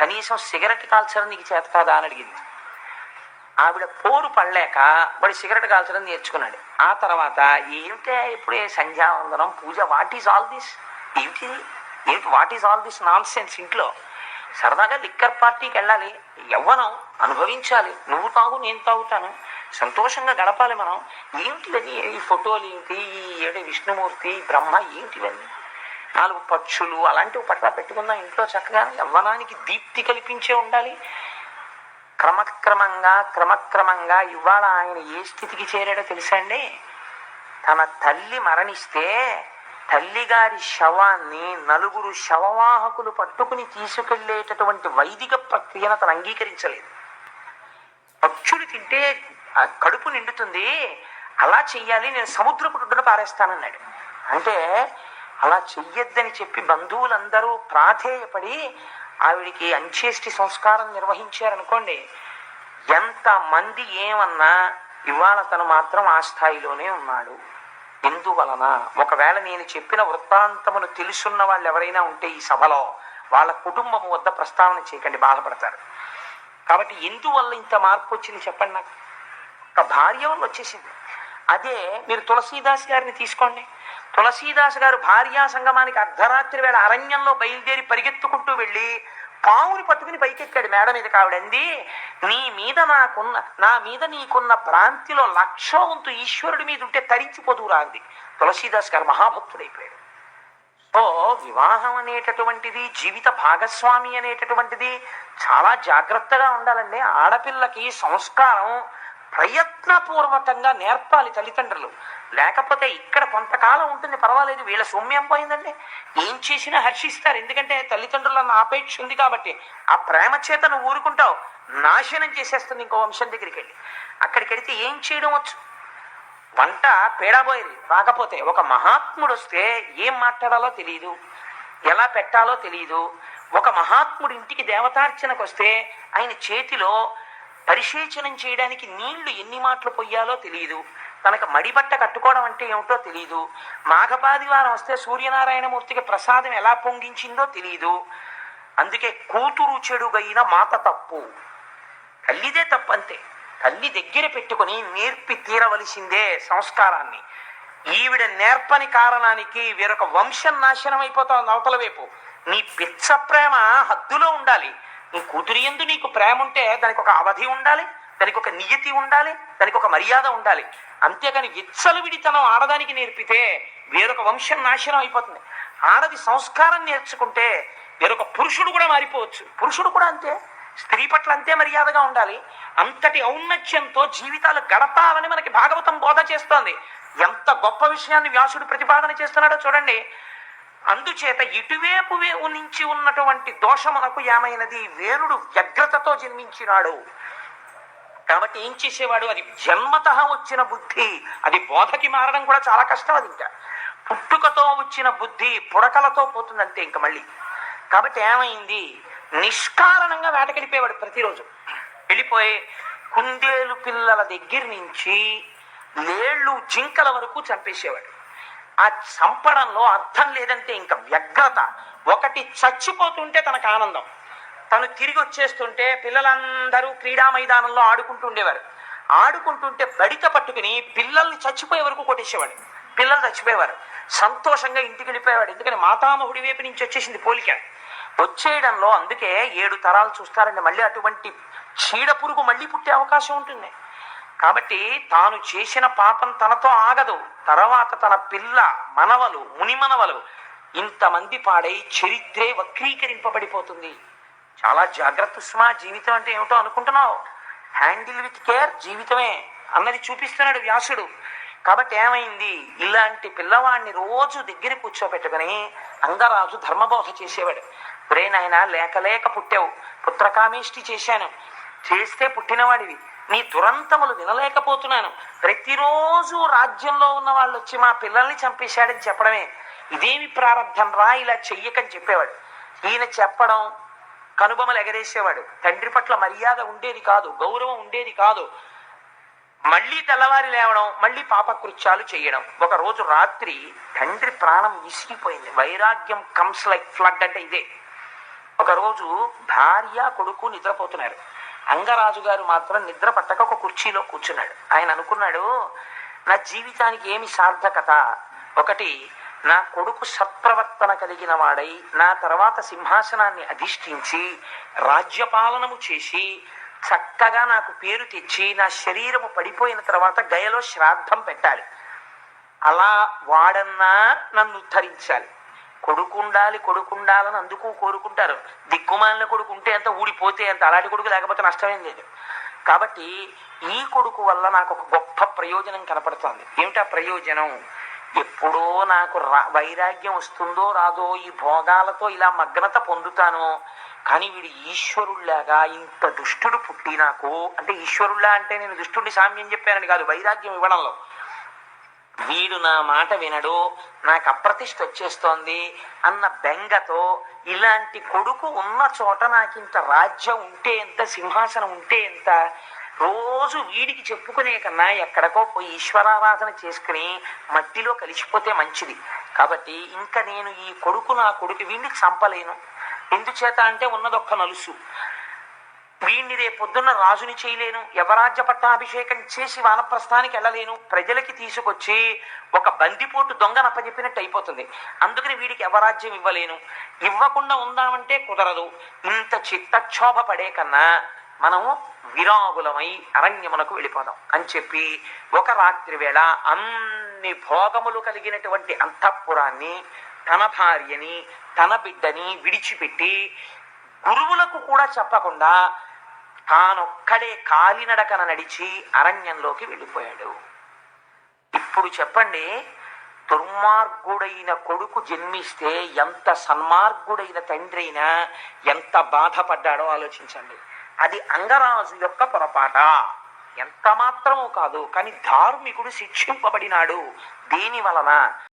కనీసం సిగరెట్ కాల్చడం నీకు చేత కాదా అని అడిగింది. ఆవిడ పోరు పడలేక వాడు సిగరెట్ కాల్చడం నేర్చుకున్నాడు. ఆ తర్వాత ఏమిటే ఇప్పుడే సంధ్యావందనం పూజ, వాట్ ఈజ్ ఆల్ దిస్, ఏమిటి what is all this non sense, ఇంట్లో సరదాగా లిక్కర్ పార్టీకి వెళ్ళాలి, యవ్వనం అనుభవించాలి, నువ్వు తాగు నేను తాగుతాను, సంతోషంగా గడపాలి మనం, ఏమిటివన్నీ ఈ ఫోటోలు ఏమిటి, ఏమిటి విష్ణుమూర్తి బ్రహ్మ ఏమిటివన్నీ, 4 పక్షులు అలాంటివి పట్ల పెట్టుకుందాం ఇంట్లో చక్కగా, యవ్వనానికి దీప్తి కల్పించే ఉండాలి. క్రమక్రమంగా ఇవాళ ఆయన ఏ స్థితికి చేరాడో తెలుసా అండి? తన తల్లి మరణిస్తే తల్లిగారి శవాన్ని 4 శవవాహకులు పట్టుకుని తీసుకెళ్లేటటువంటి వైదిక ప్రక్రియను తను అంగీకరించలేదు. పక్షులు తింటే కడుపు నిండుతుంది, అలా చెయ్యాలి, నేను సముద్రపు ఒడ్డున పారేస్తానన్నాడు. అంటే అలా చెయ్యొద్దని చెప్పి బంధువులందరూ ప్రాధేయపడి ఆవిడికి అంత్యేష్టి సంస్కారం నిర్వహించారనుకోండి, ఎంతమంది ఏమన్నా ఇవాళ తను మాత్రం ఆ స్థాయిలోనే ఉన్నాడు. ఎందువలన? ఒకవేళ నేను చెప్పిన వృత్తాంతమును తెలుసున్న వాళ్ళు ఎవరైనా ఉంటే ఈ సభలో వాళ్ళ కుటుంబం వద్ద ప్రస్తావన చేయకండి, బాధపడతారు. కాబట్టి ఎందువల్ల ఇంత మార్పు వచ్చింది చెప్పండి నాకు? ఒక భార్య వల్ల వచ్చేసింది. అదే మీరు తులసీదాస్ గారిని తీసుకోండి. తులసీదాస్ గారు భార్యా సంగమానికి అర్ధరాత్రి వేళ అరణ్యంలో బయలుదేరి పరిగెత్తుకుంటూ వెళ్ళి పావుని పట్టుకుని పైకెక్కాడు మేడ మీద. కావిడంది, నా మీద నీకున్న భ్రాంతిలో 1,00,000 వంతు ఈశ్వరుడి మీద ఉంటే తరించిపోదురా అంది. తులసీదాస్ గారు మహాభక్తుడైపోయాడు. సో వివాహం అనేటటువంటిది, జీవిత భాగస్వామి అనేటటువంటిది చాలా జాగ్రత్తగా ఉండాలండి. ఆడపిల్లకి సంస్కారం ప్రయత్నపూర్వకంగా నేర్పాలి తల్లిదండ్రులు. లేకపోతే ఇక్కడ కొంతకాలం ఉంటుంది, పర్వాలేదు, వీళ్ళ సొమ్యం పోయిందండి, ఏం చేసినా హర్షిస్తారు, ఎందుకంటే తల్లిదండ్రులన్న ఆపేక్ష ఉంది కాబట్టి. ఆ ప్రేమ చేత నువ్వు ఊరుకుంటావు, నాశనం చేసేస్తుంది ఇంకో వంశం దగ్గరికి వెళ్ళి. అక్కడికి వెళితే ఏం చేయడం వచ్చు? వంట పేడబోయేది రాకపోతే ఒక మహాత్ముడు వస్తే ఏం మాట్లాడాలో తెలియదు, ఎలా పెట్టాలో తెలియదు. ఒక మహాత్ముడి ఇంటికి దేవతార్చనకు వస్తే ఆయన చేతిలో పరిశేచనం చేయడానికి నీళ్లు ఎన్ని మాటలు పొయ్యాలో తెలియదు, తనకు మడిబట్ట కట్టుకోవడం అంటే ఏమిటో తెలియదు, మాఘపాదివారం వస్తే సూర్యనారాయణమూర్తికి ప్రసాదం ఎలా పొంగించిందో తెలియదు. అందుకే కూతురు చెడుగైన మాత తప్పు, తల్లిదే తప్పు అంతే. తల్లి దగ్గర పెట్టుకుని నేర్పి తీరవలసిందే సంస్కారాన్ని. ఈవిడ నేర్పని కారణానికి వేరొక వంశం నాశనం అయిపోతావు అవతల వైపు. నీ పిచ్చ ప్రేమ హద్దులో ఉండాలి. నీ కూతురి యందు నీకు ప్రేమ ఉంటే దానికి ఒక అవధి ఉండాలి, దానికి ఒక నియతి ఉండాలి, దానికి ఒక మర్యాద ఉండాలి. అంతేగాని విచ్చలవిడితనం ఆడదానికి నేర్పితే వేరొక వంశం నాశనం అయిపోతుంది. ఆడది సంస్కారం నేర్చుకుంటే వేరొక పురుషుడు కూడా మారిపోవచ్చు. పురుషుడు కూడా అంతే, స్త్రీ పట్ల అంతే మర్యాదగా ఉండాలి. అంతటి ఔన్నత్యంతో జీవితాలు గడపాలని మనకి భాగవతం బోధ చేస్తోంది. ఎంత గొప్ప విషయాన్ని వ్యాసుడు ప్రతిపాదన చేస్తున్నాడో చూడండి. అందుచేత ఇటువైపు నుంచి ఉన్నటువంటి దోషమునకు ఏమైనది, వేణుడు వ్యగ్రతతో జన్మించినాడు కాబట్టి ఏం చేసేవాడు, అది జన్మతః వచ్చిన బుద్ధి, అది బోధకి మారడం కూడా చాలా కష్టం. అది ఇంకా పుట్టుకతో వచ్చిన బుద్ధి పుడకలతో పోతుంది అంతే ఇంక మళ్ళీ. కాబట్టి ఏమైంది, నిష్కారణంగా వేటకెళ్ళిపోయేవాడు ప్రతిరోజు. వెళ్ళిపోయి కుందేలు పిల్లల దగ్గర నుంచి లేళ్ళు జింకల వరకు చంపేసేవాడు. ఆ చంపడంలో అర్థం లేదంటే ఇంకా వ్యగ్రత. ఒకటి చచ్చిపోతుంటే తనకు ఆనందం, తను తిరిగి వచ్చేస్తుంటే పిల్లలందరూ క్రీడా మైదానంలో ఆడుకుంటుండేవారు. ఆడుకుంటుంటే బడిత పట్టుకుని పిల్లల్ని చచ్చిపోయే వరకు కొట్టేసేవాడు. పిల్లలు చచ్చిపోయేవారు, సంతోషంగా ఇంటికి వెళ్ళిపోయేవాడు. ఎందుకని మాతామహుడి వైపు నుంచి వచ్చేసింది పోలిక. వచ్చేయడంలో అందుకే 7 తరాలు చూస్తారండి. మళ్ళీ అటువంటి చీడ పురుగు మళ్ళీ పుట్టే అవకాశం ఉంటుంది. కాబట్టి తాను చేసిన పాపం తనతో ఆగదు, తర్వాత తన పిల్ల మనవలు మునిమనవలు ఇంతమంది పాడై చరిత్రే వక్రీకరింపబడిపోతుంది. చాలా జాగ్రత్త సుమా. జీవితం అంటే ఏమిటో అనుకుంటున్నావు, హ్యాండిల్ విత్ కేర్ జీవితమే అన్నది చూపిస్తున్నాడు వ్యాసుడు. కాబట్టి ఏమైంది, ఇలాంటి పిల్లవాడిని రోజు దగ్గర కూర్చోబెట్టుకుని అంగరాజు ధర్మబోధ చేసేవాడు. ఒరే నాయన, లేక పుట్టావు, పుత్రకామేష్టి చేశాను, చేస్తే పుట్టినవాడివి, నీ దురంతములు వినలేకపోతున్నాను. ప్రతిరోజు రాజ్యంలో ఉన్న వాళ్ళు వచ్చి మా పిల్లల్ని చంపేశాడని చెప్పడమే, ఇదేమి ప్రారంధం రా, ఇలా చెయ్యకని చెప్పేవాడు. ఈయన చెప్పడం, కనుబొమలు ఎగరేసేవాడు. తండ్రి పట్ల మర్యాద ఉండేది కాదు, గౌరవం ఉండేది కాదు. మళ్ళీ తెల్లవారి లేవడం, మళ్ళీ పాపకృత్యాలు చేయడం. ఒక రోజు రాత్రి తండ్రి ప్రాణం విసిగిపోయింది. వైరాగ్యం కమ్స్ లైక్ ఫ్లడ్ అంటే ఇదే. ఒకరోజు భార్య కొడుకు నిద్రపోతున్నారు. అంగరాజు గారు మాత్రం నిద్ర పట్టక ఒక కుర్చీలో కూర్చున్నాడు. ఆయన అనుకున్నాడు, నా జీవితానికి ఏమి సార్థకత? ఒకటి, నా కొడుకు సత్ప్రవర్తన కలిగిన వాడై నా తర్వాత సింహాసనాన్ని అధిష్ఠించి రాజ్యపాలనము చేసి చక్కగా నాకు పేరు తెచ్చి నా శరీరము పడిపోయిన తర్వాత గయలో శ్రాద్ధం పెట్టాలి. అలా వాడన్నా నన్ను ఉద్ధరించాలి. కొడుకుండాలని అందుకు కోరుకుంటారు. దిక్కుమాలిన కొడుకు ఉంటే అంత, ఊడిపోతే అంత. అలాంటి కొడుకు లేకపోతే నష్టమేం లేదు. కాబట్టి ఈ కొడుకు వల్ల నాకు ఒక గొప్ప ప్రయోజనం కనపడుతోంది. ఏమిటా ప్రయోజనం? ఎప్పుడో నాకు వైరాగ్యం వస్తుందో రాదో, ఈ భోగాలతో ఇలా మగ్నత పొందుతాను. కానీ వీడు ఈశ్వరుల్లాగా ఇంత దుష్టుడు పుట్టి నాకు, అంటే ఈశ్వరుల్లా అంటే నేను దుష్టుడి సామ్యం చెప్పానని కాదు, వైరాగ్యం ఇవ్వడంలో. వీడు నా మాట వినడు, నాకు అప్రతిష్ఠ వచ్చేస్తోంది అన్న బెంగతో, ఇలాంటి కొడుకు ఉన్న చోట నాకు ఇంత రాజ్యం ఉంటే ఎంత, సింహాసనం ఉంటే ఎంత, రోజు వీడికి చెప్పుకునే కన్నా ఎక్కడికో పోయి ఈశ్వరారాధన చేసుకుని మట్టిలో కలిసిపోతే మంచిది. కాబట్టి ఇంకా నేను ఈ కొడుకు, నా కొడుకు వీడికి చంపలేను. ఎందుచేత అంటే ఉన్నదొక్క నలుసు. వీడిని రేపొద్దున్న రాజుని చేయలేను, యవరాజ్య పట్టాభిషేకం చేసి వానప్రస్థానికి వెళ్ళలేను, ప్రజలకి తీసుకొచ్చి ఒక బందిపోటు దొంగనప్పచెప్పినట్టు అయిపోతుంది. అందుకని వీడికి యవరాజ్యం ఇవ్వలేను. ఇవ్వకుండా ఉందామంటే కుదరదు. ఇంత చిత్తక్షోభ పడే కన్నా మనము విరాగులమై అరణ్యమునకు వెళ్ళిపోదాం అని చెప్పి ఒక రాత్రి వేళ అన్ని భోగములు కలిగినటువంటి అంతఃపురాన్ని, తన భార్యని, తన బిడ్డని విడిచిపెట్టి గురువులకు కూడా చెప్పకుండా తానొక్కడే కాలినడకన నడిచి అరణ్యంలోకి వెళ్ళిపోయాడు. ఇప్పుడు చెప్పండి, దుర్మార్గుడైన కొడుకు జన్మిస్తే ఎంత సన్మార్గుడైన తండ్రి అయినా ఎంత బాధపడ్డాడో ఆలోచించండి. అది అంగరాజు యొక్క పొరపాట, ఎంత మాత్రమూ కాదు. కానీ ధార్మికుడు శిక్షింపబడినాడు. దేని వలన?